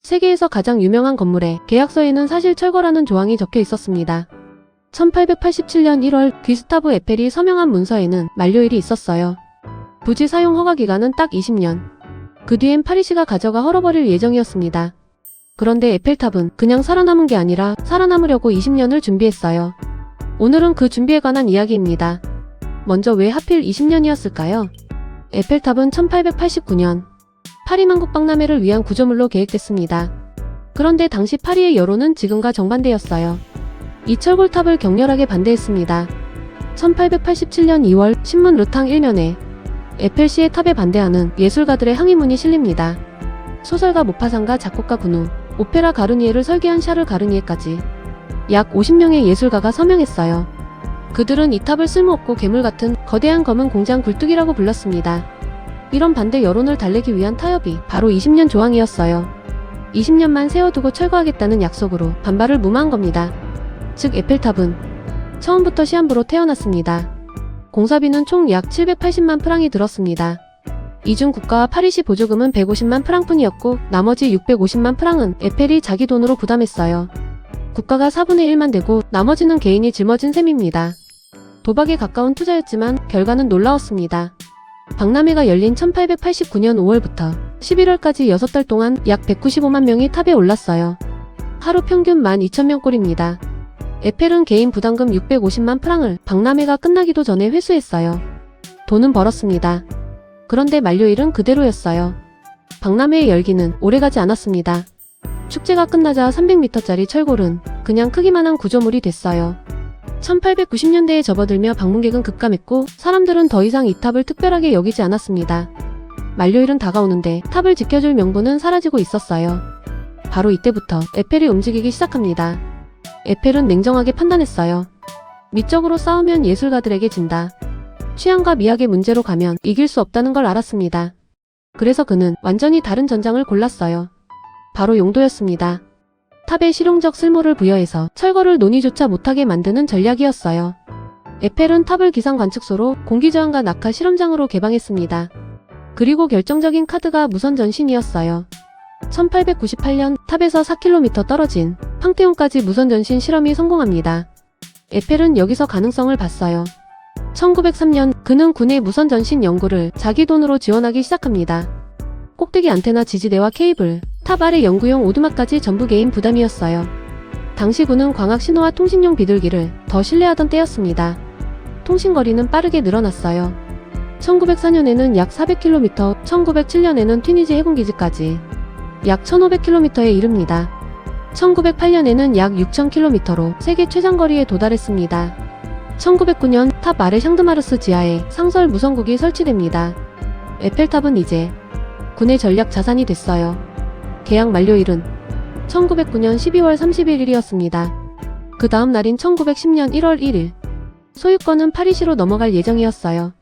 세계에서 가장 유명한 건물에 계약서에는 사실 철거라는 조항이 적혀 있었습니다. 1887년 1월 귀스타브 에펠이 서명한 문서에는 만료일이 있었어요. 부지 사용 허가 기간은 딱 20년. 그 뒤엔 파리시가 가져가 헐어버릴 예정이었습니다. 그런데 에펠탑은 그냥 살아남은 게 아니라 살아남으려고 20년을 준비했어요. 오늘은 그 준비에 관한 이야기입니다. 먼저 왜 하필 20년이었을까요? 에펠탑은 1889년 파리만국 박람회를 위한 구조물로 계획됐습니다. 그런데 당시 파리의 여론은 지금과 정반대였어요. 이 철골탑을 격렬하게 반대했습니다. 1887년 2월 신문 르탕 1면에 에펠시의 탑에 반대하는 예술가들의 항의문이 실립니다. 소설가 모파상과 작곡가 군우, 오페라 가르니에를 설계한 샤를 가르니에까지 약 50명의 예술가가 서명했어요. 그들은 이 탑을 쓸모없고 괴물 같은 거대한 검은 공장 굴뚝이라고 불렀습니다. 이런 반대 여론을 달래기 위한 타협이 바로 20년 조항이었어요. 20년만 세워두고 철거하겠다는 약속으로 반발을 무마한 겁니다. 즉 에펠탑은 처음부터 시한부로 태어났습니다. 공사비는 총 약 780만 프랑이 들었습니다. 이 중 국가와 파리시 보조금은 150만 프랑뿐이었고 나머지 650만 프랑은 에펠이 자기 돈으로 부담했어요. 국가가 4분의 1만 되고 나머지는 개인이 짊어진 셈입니다. 도박에 가까운 투자였지만 결과는 놀라웠습니다. 박람회가 열린 1889년 5월부터 11월까지 6달 동안 약 195만 명이 탑에 올랐어요. 하루 평균 12,000명꼴입니다. 에펠은 개인 부담금 650만 프랑을 박람회가 끝나기도 전에 회수했어요. 돈은 벌었습니다. 그런데 만료일은 그대로였어요. 박람회의 열기는 오래가지 않았습니다. 축제가 끝나자 300m짜리 철골은 그냥 크기만한 구조물이 됐어요. 1890년대에 접어들며 방문객은 급감했고 사람들은 더 이상 이 탑을 특별하게 여기지 않았습니다. 만료일은 다가오는데 탑을 지켜줄 명분은 사라지고 있었어요. 바로 이때부터 에펠이 움직이기 시작합니다. 에펠은 냉정하게 판단했어요. 미적으로 싸우면 예술가들에게 진다. 취향과 미학의 문제로 가면 이길 수 없다는 걸 알았습니다. 그래서 그는 완전히 다른 전장을 골랐어요. 바로 용도였습니다. 탑에 실용적 쓸모를 부여해서 철거를 논의조차 못하게 만드는 전략이었어요. 에펠은 탑을 기상 관측소로 공기저항과 낙하 실험장으로 개방했습니다. 그리고 결정적인 카드가 무선 전신이었어요. 1898년 탑에서 4km 떨어진 팡테온까지 무선 전신 실험이 성공합니다. 에펠은 여기서 가능성을 봤어요. 1903년 그는 군의 무선 전신 연구를 자기 돈으로 지원하기 시작합니다. 꼭대기 안테나 지지대와 케이블, 탑 아래 연구용 오두막까지 전부 개인 부담이었어요. 당시 군은 광학 신호와 통신용 비둘기를 더 신뢰하던 때였습니다. 통신거리는 빠르게 늘어났어요. 1904년에는 약 400km, 1907년에는 튀니지 해군기지까지 약 1500km에 이릅니다. 1908년에는 약 6000km로 세계 최장거리에 도달했습니다. 1909년 탑 아래 샹드마르스 지하에 상설 무선국이 설치됩니다. 에펠탑은 이제 군의 전략 자산이 됐어요. 계약 만료일은 1909년 12월 31일이었습니다. 그 다음 날인 1910년 1월 1일. 소유권은 파리시로 넘어갈 예정이었어요.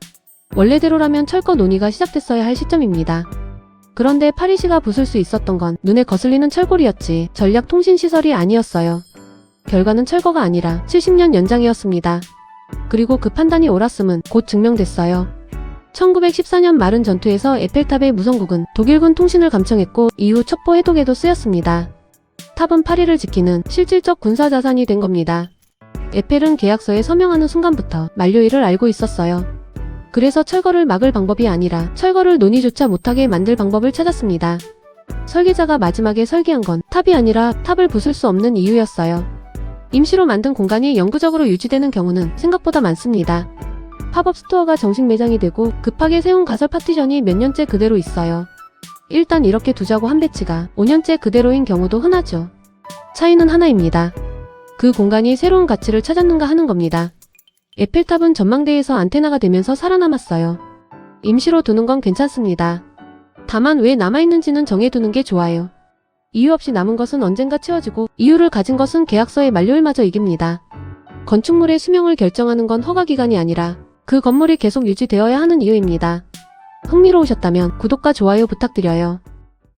원래대로라면 철거 논의가 시작됐어야 할 시점입니다. 그런데 파리시가 부술 수 있었던 건 눈에 거슬리는 철골이었지 전략 통신시설이 아니었어요. 결과는 철거가 아니라 70년 연장이었습니다. 그리고 그 판단이 옳았음은 곧 증명됐어요. 1914년 마른 전투에서 에펠탑의 무선국은 독일군 통신을 감청했고 이후 첩보 해독에도 쓰였습니다. 탑은 파리를 지키는 실질적 군사자산이 된 겁니다. 에펠은 계약서에 서명하는 순간부터 만료일을 알고 있었어요. 그래서 철거를 막을 방법이 아니라 철거를 논의조차 못하게 만들 방법을 찾았습니다. 설계자가 마지막에 설계한 건 탑이 아니라 탑을 부술 수 없는 이유였어요. 임시로 만든 공간이 영구적으로 유지되는 경우는 생각보다 많습니다. 팝업 스토어가 정식 매장이 되고 급하게 세운 가설 파티션이 몇 년째 그대로 있어요. 일단 이렇게 두자고 한 배치가 5년째 그대로인 경우도 흔하죠. 차이는 하나입니다. 그 공간이 새로운 가치를 찾았는가 하는 겁니다. 에펠탑은 전망대에서 안테나가 되면서 살아남았어요. 임시로 두는 건 괜찮습니다. 다만 왜 남아있는지는 정해두는 게 좋아요. 이유 없이 남은 것은 언젠가 채워지고 이유를 가진 것은 계약서의 만료일마저 이깁니다. 건축물의 수명을 결정하는 건 허가기간이 아니라 그 건물이 계속 유지되어야 하는 이유입니다. 흥미로우셨다면 구독과 좋아요 부탁드려요.